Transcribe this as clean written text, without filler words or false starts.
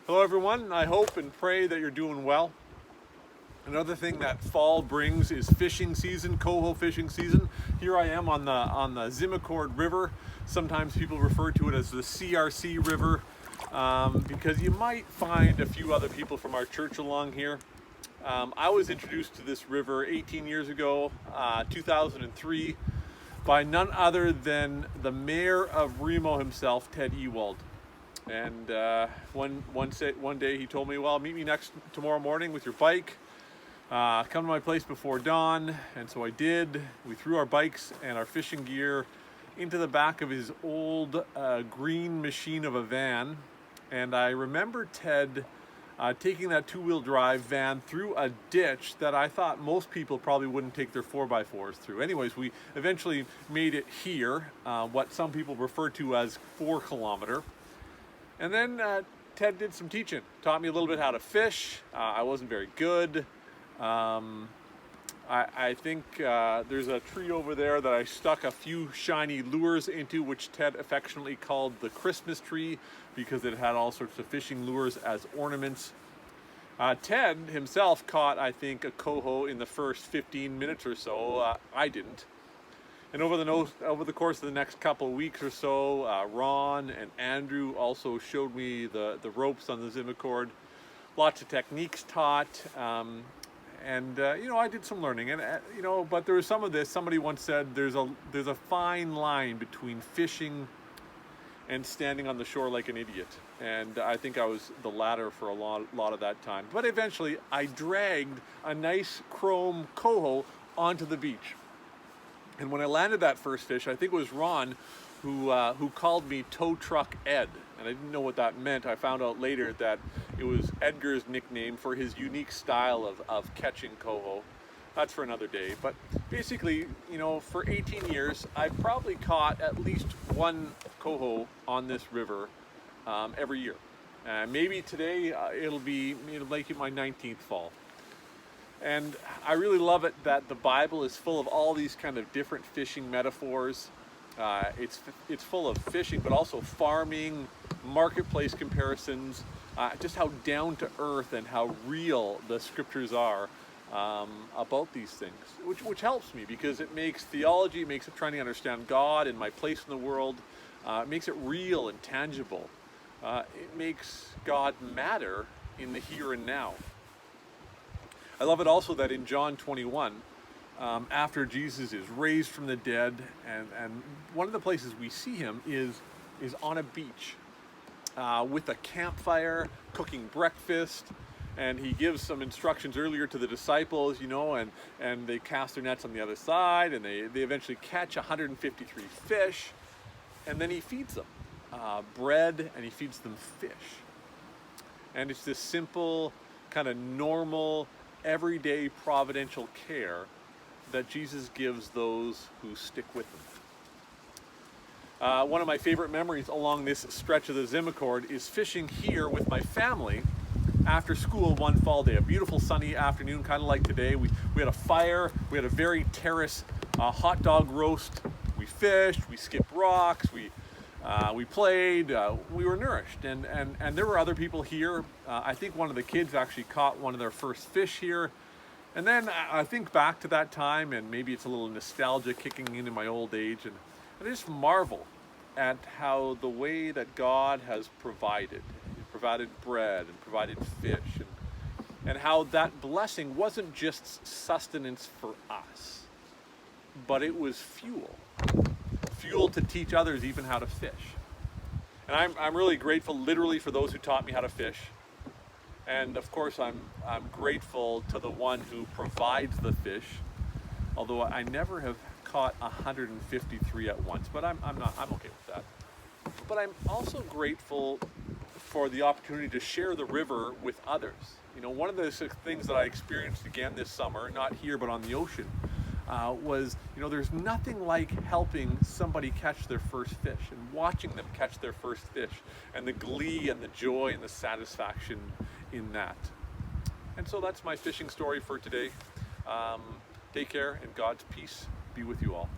Hello everyone, I hope and pray that you're doing well. Another thing that fall brings is fishing season, coho fishing season. Here I am on the Zimacord River. Sometimes people refer to it as the CRC River because you might find a few other people from our church along here. I was introduced to this river 18 years ago, 2003, by none other than the mayor of Remo himself, Ted Ewald. And one day he told me, well, meet me tomorrow morning with your bike. Come to my place before dawn. And so I did. We threw our bikes and our fishing gear into the back of his old green machine of a van. And I remember Ted taking that two-wheel drive van through a ditch that I thought most people probably wouldn't take their 4x4s through. Anyways, we eventually made it here, what some people refer to as 4 kilometer. And then Ted did some teaching, taught me a little bit how to fish. I wasn't very good. I think there's a tree over there that I stuck a few shiny lures into, which Ted affectionately called the Christmas tree because it had all sorts of fishing lures as ornaments. Ted himself caught, I think, a coho in the first 15 minutes or so. I didn't. And over the course of the next couple of weeks or so, Ron and Andrew also showed me the ropes on the Zimacord. Lots of techniques taught, and I did some learning. And but there was some of this. Somebody once said there's a fine line between fishing and standing on the shore like an idiot. And I think I was the latter for a lot of that time. But eventually, I dragged a nice chrome coho onto the beach. And when I landed that first fish, I think it was Ron who called me Tow Truck Ed. And I didn't know what that meant. I found out later that it was Edgar's nickname for his unique style of catching coho. That's for another day. But basically, for 18 years, I probably caught at least one coho on this river every year. Maybe today it'll make it my 19th fall. And I really love it that the Bible is full of all these kind of different fishing metaphors. It's full of fishing, but also farming, marketplace comparisons, just how down to earth and how real the scriptures are about these things, which helps me because it makes theology, it makes it trying to understand God and my place in the world, it makes it real and tangible. It makes God matter in the here and now. I love it also that in John 21, after Jesus is raised from the dead, and one of the places we see him is on a beach with a campfire, cooking breakfast, and he gives some instructions earlier to the disciples, and they cast their nets on the other side, and they eventually catch 153 fish, and then he feeds them bread, and he feeds them fish. And it's this simple, kind of normal, everyday providential care that Jesus gives those who stick with him. One of my favorite memories along this stretch of the Zimacord is fishing here with my family after school one fall day. A beautiful sunny afternoon, kind of like today. We had a fire, we had a very terrace hot dog roast. We fished, we skipped rocks, we played, we were nourished, and there were other people here. I think one of the kids actually caught one of their first fish here. And then I think back to that time, and maybe it's a little nostalgia kicking in my old age, and I just marvel at how the way that God has provided bread and provided fish, and how that blessing wasn't just sustenance for us, but it was fuel to teach others even how to fish. And I'm really grateful literally for those who taught me how to fish. And of course I'm grateful to the one who provides the fish, although I never have caught 153 at once, but I'm okay with that. But I'm also grateful for the opportunity to share the river with others. One of the things that I experienced again this summer, not here but on the ocean, was, there's nothing like helping somebody catch their first fish and watching them catch their first fish and the glee and the joy and the satisfaction in that. And so that's my fishing story for today. Take care, and God's peace be with you all.